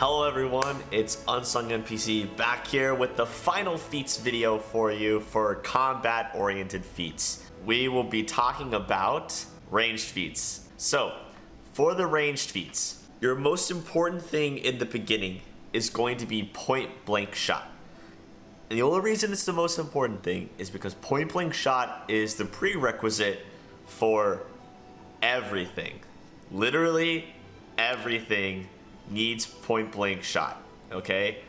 Hello everyone, it's UnsungNPC back here with the final feats video for you for combat-oriented feats. We will be talking about ranged feats. So, for the ranged feats, your most important thing in the beginning is going to be point-blank shot. And the only reason it's the most important thing is because point-blank shot is the prerequisite for everything. Literally everything needs point-blank shot, okay?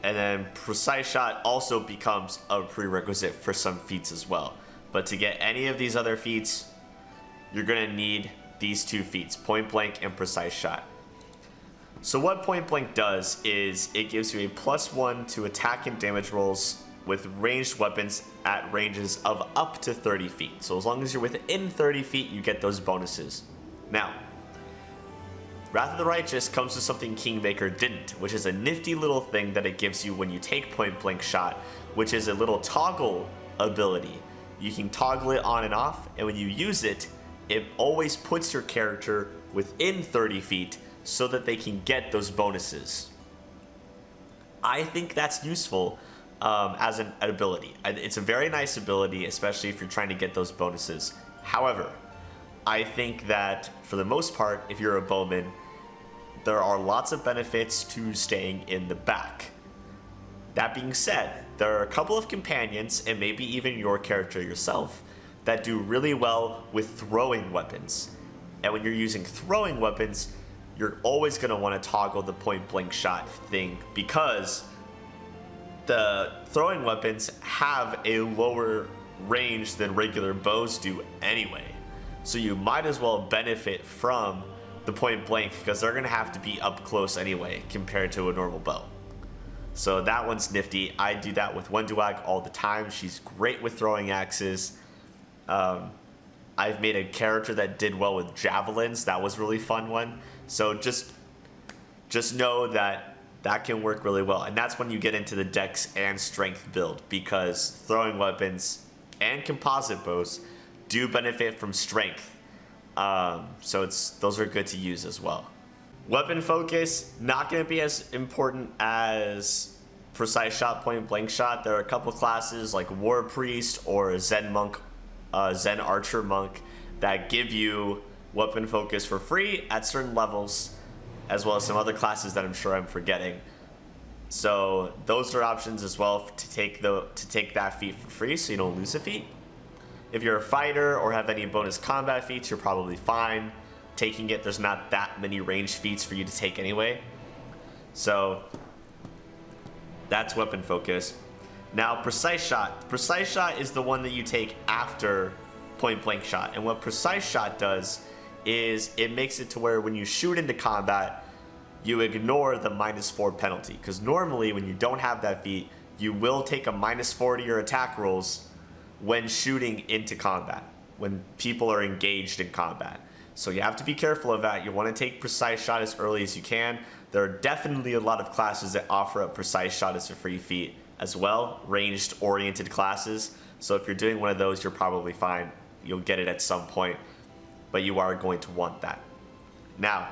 And then precise shot also becomes a prerequisite for some feats as well. But to get any of these other feats, you're gonna need these two feats, point-blank and precise shot. So what point-blank does is it gives you a +1 to attack and damage rolls with ranged weapons at ranges of up to 30 feet. So as long as you're within 30 feet, you get those bonuses. Now, Wrath of the Righteous comes with something Kingmaker didn't, which is a nifty little thing that it gives you when you take point-blank shot, which is a little toggle ability. You can toggle it on and off, and when you use it, it always puts your character within 30 feet so that they can get those bonuses. I think that's useful as an ability. It's a very nice ability, especially if you're trying to get those bonuses. However, I think that for the most part, if you're a bowman, there are lots of benefits to staying in the back. That being said, there are a couple of companions, and maybe even your character yourself, that do really well with throwing weapons. And when you're using throwing weapons, you're always going to want to toggle the point-blank shot thing because the throwing weapons have a lower range than regular bows do anyway. So you might as well benefit from the point blank because they're going to have to be up close anyway compared to a normal bow. So that one's nifty. I do that with Wenduag all the time. She's great with throwing axes. I've made a character that did well with javelins. That was a really fun one. So just know that that can work really well. And that's when you get into the dex and strength build because throwing weapons and composite bows do benefit from strength. So those are good to use as well. Weapon focus, not going to be as important as precise shot, point blank shot. There are a couple classes like War Priest or Zen Monk, Zen Archer Monk that give you weapon focus for free at certain levels, as well as some other classes that I'm sure I'm forgetting. So those are options as well to take that feat for free so you don't lose a feat. If you're a fighter or have any bonus combat feats, you're probably fine taking it. There's not that many ranged feats for you to take anyway. So that's weapon focus. Now precise shot. Precise shot is the one that you take after point blank shot. And what precise shot does is it makes it to where when you shoot into combat, you ignore the -4 penalty. Because normally when you don't have that feat, you will take a -4 to your attack rolls when shooting into combat, when people are engaged in combat. So you have to be careful of that. You want to take precise shot as early as you can. There are definitely a lot of classes that offer up precise shot as a free feat as well, ranged oriented classes. So if you're doing one of those, you're probably fine. You'll get it at some point, but you are going to want that. Now,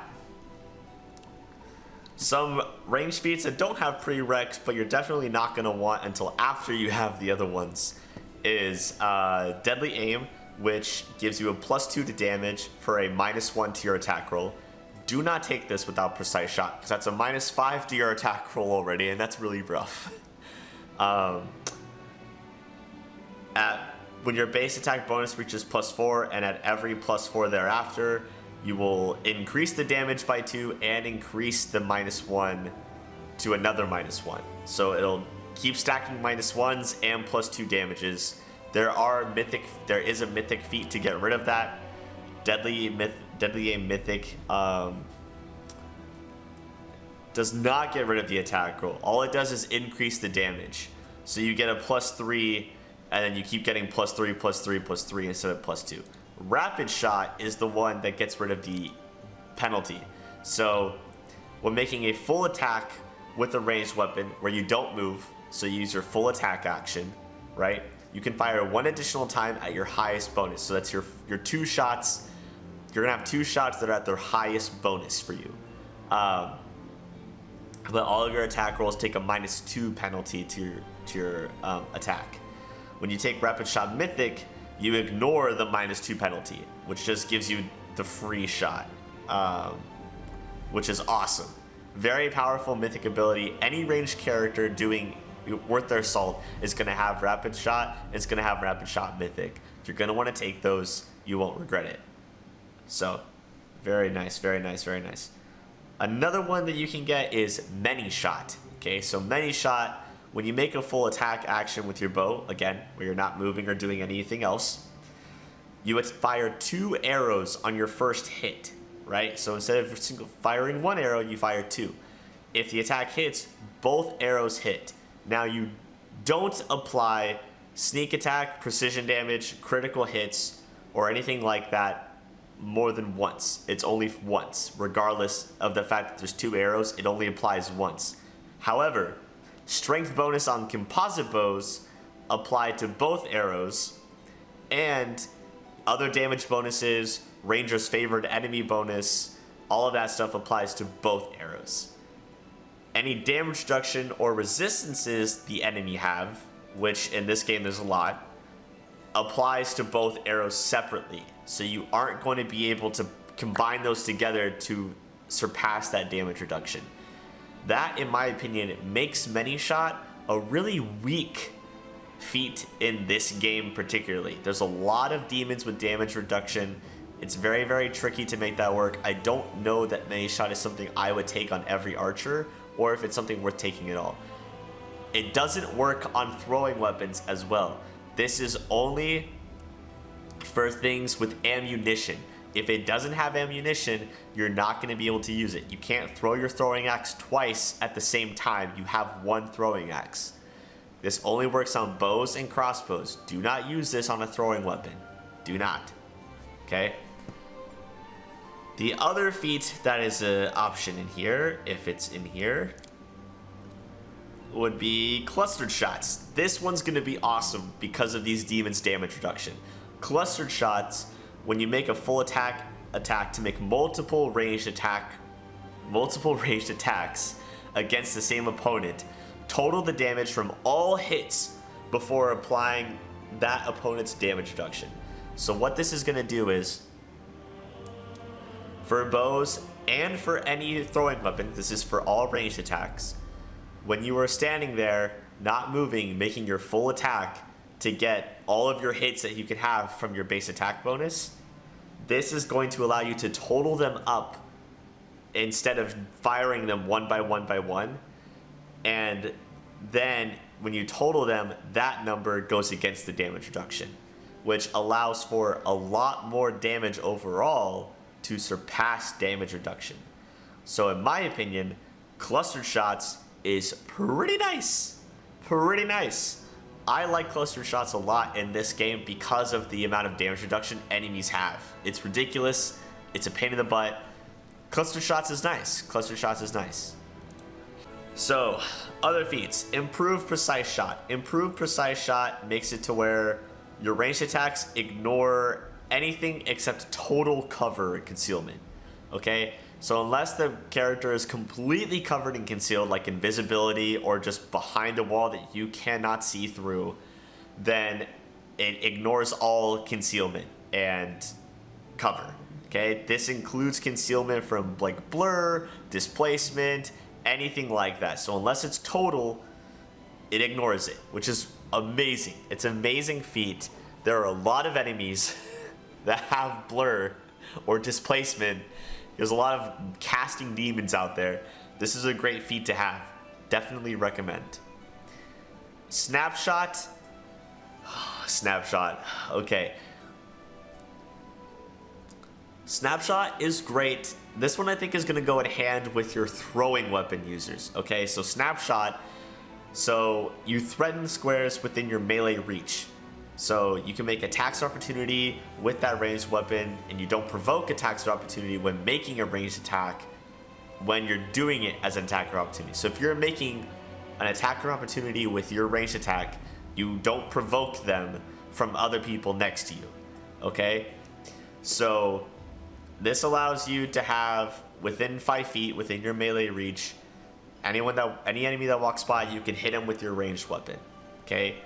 some ranged feats that don't have prereqs, but you're definitely not going to want until after you have the other ones, is Deadly Aim, which gives you a +2 to damage for a -1 to your attack roll. Do not take this without precise shot, because that's a -5 to your attack roll already, and that's really rough. When your base attack bonus reaches +4, and at every +4 thereafter, you will increase the damage by 2 and increase the -1 to another -1. So it'll keep stacking -1s and +2 damages. There is a mythic feat to get rid of that. Deadly Aim Mythic does not get rid of the attack roll. All it does is increase the damage. So you get a +3, and then you keep getting +3, +3, +3 instead of +2. Rapid Shot is the one that gets rid of the penalty. So when making a full attack with a ranged weapon where you don't move, so you use your full attack action, right? You can fire one additional time at your highest bonus. So that's your 2 shots. You're gonna have 2 shots that are at their highest bonus for you. but all of your attack rolls take a -2 penalty to your attack. When you take Rapid Shot Mythic, you ignore the -2 penalty, which just gives you the free shot, which is awesome. Very powerful Mythic ability. Any ranged character doing worth their salt is going to have Rapid Shot. It's going to have Rapid Shot Mythic. You're going to want to take those. You won't regret it. So, very nice, very nice, very nice. Another one that you can get is Many Shot. Okay, so Many Shot, when you make a full attack action with your bow, again, where you're not moving or doing anything else, you would fire 2 arrows on your first hit, right? So instead of firing 1 arrow, you fire 2. If the attack hits, both arrows hit. Now you don't apply sneak attack, precision damage, critical hits, or anything like that more than once. It's only once, regardless of the fact that there's 2 arrows, it only applies once. However, strength bonus on composite bows apply to both arrows, and other damage bonuses, ranger's favored enemy bonus, all of that stuff applies to both arrows. Any damage reduction or resistances the enemy have, which in this game there's a lot, applies to both arrows separately. So you aren't going to be able to combine those together to surpass that damage reduction. That, in my opinion, makes Many Shot a really weak feat in this game particularly. There's a lot of demons with damage reduction. It's very, very tricky to make that work. I don't know that Many Shot is something I would take on every archer, or if it's something worth taking at all. It doesn't work on throwing weapons as well. This is only for things with ammunition. If it doesn't have ammunition, you're not going to be able to use it. You can't throw your throwing axe twice at the same time. You have 1 throwing axe. This only works on bows and crossbows. Do not use this on a throwing weapon. Do not. Okay? The other feat that is an option in here, if it's in here, would be Clustered Shots. This one's going to be awesome because of these demons' damage reduction. Clustered Shots, when you make a full attack to make multiple ranged attacks against the same opponent, total the damage from all hits before applying that opponent's damage reduction. So what this is going to do is, for bows and for any throwing weapon, this is for all ranged attacks, when you are standing there, not moving, making your full attack to get all of your hits that you can have from your base attack bonus, this is going to allow you to total them up instead of firing them one by one. And then when you total them, that number goes against the damage reduction, which allows for a lot more damage overall to surpass damage reduction. So in my opinion, Clustered Shots is pretty nice. Pretty nice. I like Clustered Shots a lot in this game because of the amount of damage reduction enemies have. It's ridiculous. It's a pain in the butt. Clustered Shots is nice. Clustered Shots is nice. So, other feats. Improved Precise Shot. Improved Precise Shot makes it to where your ranged attacks ignore anything except total cover and concealment. Okay? So unless the character is completely covered and concealed, like invisibility or just behind a wall that you cannot see through, then it ignores all concealment and cover. Okay? This includes concealment from like blur, displacement, anything like that. So unless it's total, it ignores it, which is amazing. It's an amazing feat. There are a lot of enemies that have blur or displacement. There's a lot of casting demons out there. This is a great feat to have. Definitely recommend. Snapshot. Snapshot. Okay. Snapshot is great. This one I think is going to go in hand with your throwing weapon users. Okay, so Snapshot. So you threaten squares within your melee reach. So you can make attacks of opportunity with that ranged weapon, and you don't provoke attacks of opportunity when making a ranged attack when you're doing it as an attack of opportunity. So if you're making an attack of opportunity with your ranged attack, you don't provoke them from other people next to you. Okay? So this allows you to have within 5 feet, within your melee reach, Any enemy that walks by, you can hit him with your ranged weapon. Okay.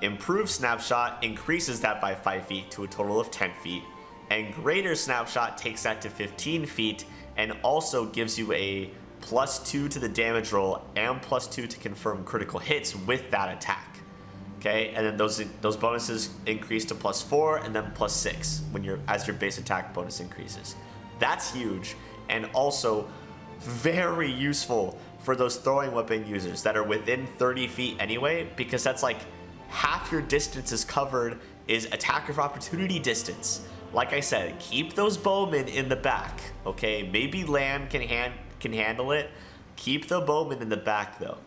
Improved Snapshot increases that by 5 feet to a total of 10 feet. And Greater Snapshot takes that to 15 feet and also gives you a +2 to the damage roll and +2 to confirm critical hits with that attack. Okay, and then those bonuses increase to +4 and then +6 as your base attack bonus increases. That's huge, and also very useful for those throwing weapon users that are within 30 feet anyway, because that's like half your distance is covered is attack of opportunity distance. Like I said, keep those bowmen in the back, okay? Maybe Lamb can handle it. Keep the bowmen in the back though.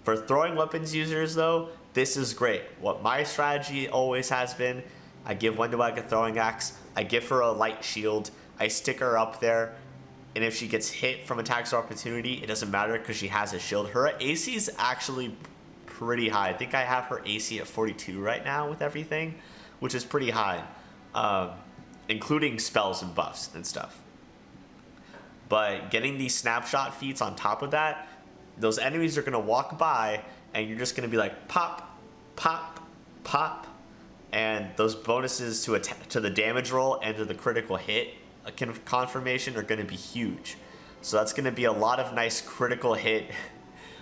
For throwing weapons users though, this is great. What my strategy always has been, I give Wenduag a throwing axe, I give her a light shield, I stick her up there, and if she gets hit from attacks of opportunity, it doesn't matter because she has a shield. Her AC is actually pretty high. I think I have her AC at 42 right now with everything, which is pretty high, including spells and buffs and stuff. But getting these snapshot feats on top of that, those enemies are going to walk by and you're just going to be like pop, pop, pop, and those bonuses to the damage roll and to the critical hit confirmation are going to be huge. So that's going to be a lot of nice critical hit,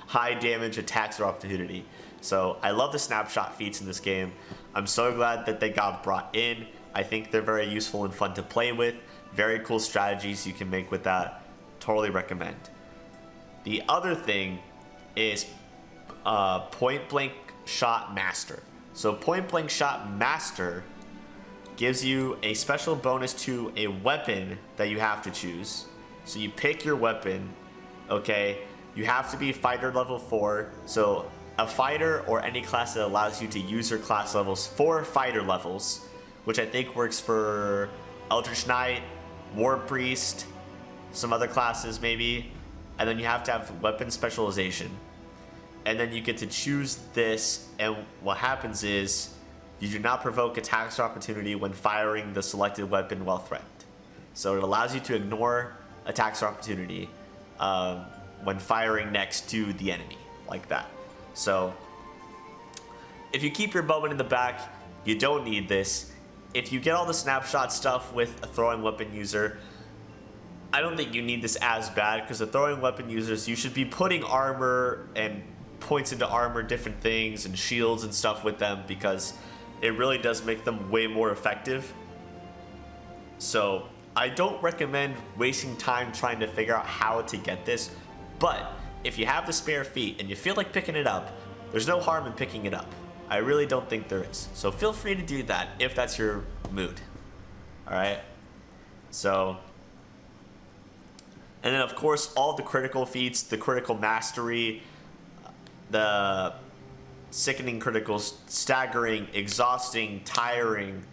high damage attacks or opportunity. So I love the snapshot feats in this game. I'm so glad that they got brought in. I think they're very useful and fun to play with. Very cool strategies you can make with that. Totally recommend. The other thing is Point Blank Shot Master. So Point Blank Shot Master gives you a special bonus to a weapon that you have to choose. So you pick your weapon, okay? You have to be fighter level 4. So a fighter or any class that allows you to use your class levels 4 fighter levels, which I think works for Eldritch Knight, War Priest, some other classes maybe. And then you have to have weapon specialization. And then you get to choose this, and what happens is you do not provoke attacks or opportunity when firing the selected weapon while threatened. So it allows you to ignore attacks or opportunity when firing next to the enemy, like that. So if you keep your bowman in the back, you don't need this. If you get all the snapshot stuff with a throwing weapon user, I don't think you need this as bad, because the throwing weapon users, you should be putting armor and points into armor, different things, and shields and stuff with them, because it really does make them way more effective. So I don't recommend wasting time trying to figure out how to get this, but if you have the spare feet and you feel like picking it up, there's no harm in picking it up. I really don't think there is. So feel free to do that if that's your mood. Alright? So, and then of course all the critical feats, the critical mastery, the sickening criticals, staggering, exhausting, tiring,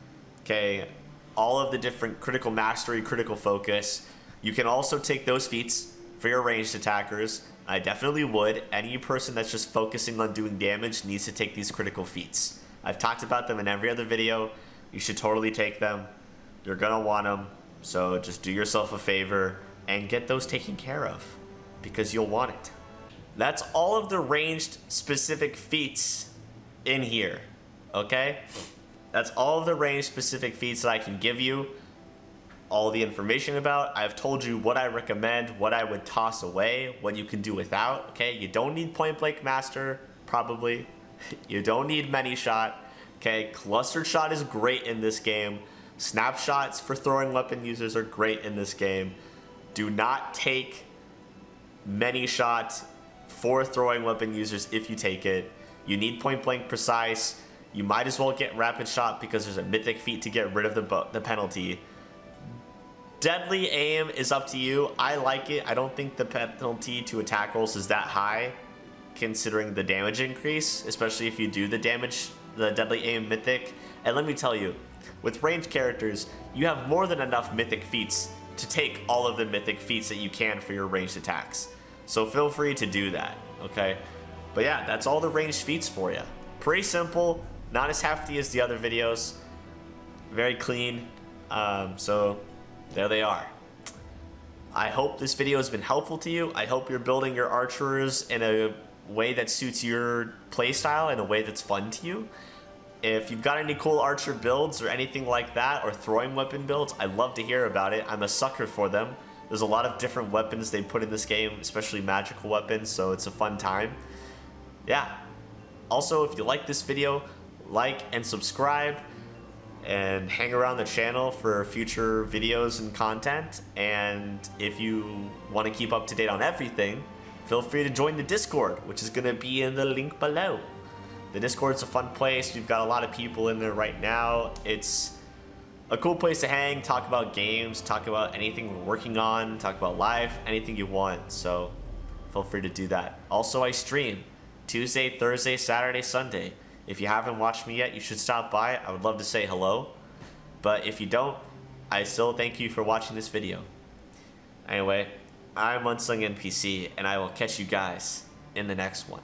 okay, all of the different critical mastery, critical focus. You can also take those feats for your ranged attackers. I definitely would. Any person that's just focusing on doing damage needs to take these critical feats. I've talked about them in every other video. You should totally take them. You're gonna want them. So just do yourself a favor and get those taken care of, because you'll want it. That's all of the ranged specific feats in here, okay? That's all of the ranged specific feats that I can give you all the information about. I've told you what I recommend, what I would toss away, what you can do without, okay? You don't need Point Blank Master, probably. You don't need Many Shot, okay? Clustered Shot is great in this game. Snapshots for throwing weapon users are great in this game. Do not take Many Shot for throwing weapon users if you take it. You need Point Blank Precise. You might as well get Rapid Shot because there's a mythic feat to get rid of the penalty. Deadly Aim is up to you. I like it. I don't think the penalty to attack rolls is that high considering the damage increase, especially if you do the Deadly Aim mythic. And let me tell you, with ranged characters, you have more than enough mythic feats to take all of the mythic feats that you can for your ranged attacks. So feel free to do that, okay? But yeah, that's all the ranged feats for you. Pretty simple, not as hefty as the other videos. Very clean, so there they are. I hope this video has been helpful to you. I hope you're building your archers in a way that suits your playstyle, in a way that's fun to you. If you've got any cool archer builds or anything like that, or throwing weapon builds, I'd love to hear about it. I'm a sucker for them. There's a lot of different weapons they put in this game, especially magical weapons, so it's a fun time. Yeah. Also, if you like this video, like and subscribe, and hang around the channel for future videos and content. And if you want to keep up to date on everything, feel free to join the Discord, which is going to be in the link below. The Discord's a fun place. We've got a lot of people in there right now. It's a cool place to hang, talk about games, talk about anything we're working on, talk about life, anything you want. So feel free to do that. Also, I stream Tuesday, Thursday, Saturday, Sunday. If you haven't watched me yet, you should stop by. I would love to say hello. But if you don't, I still thank you for watching this video. Anyway, I'm UnsungNPC, and I will catch you guys in the next one.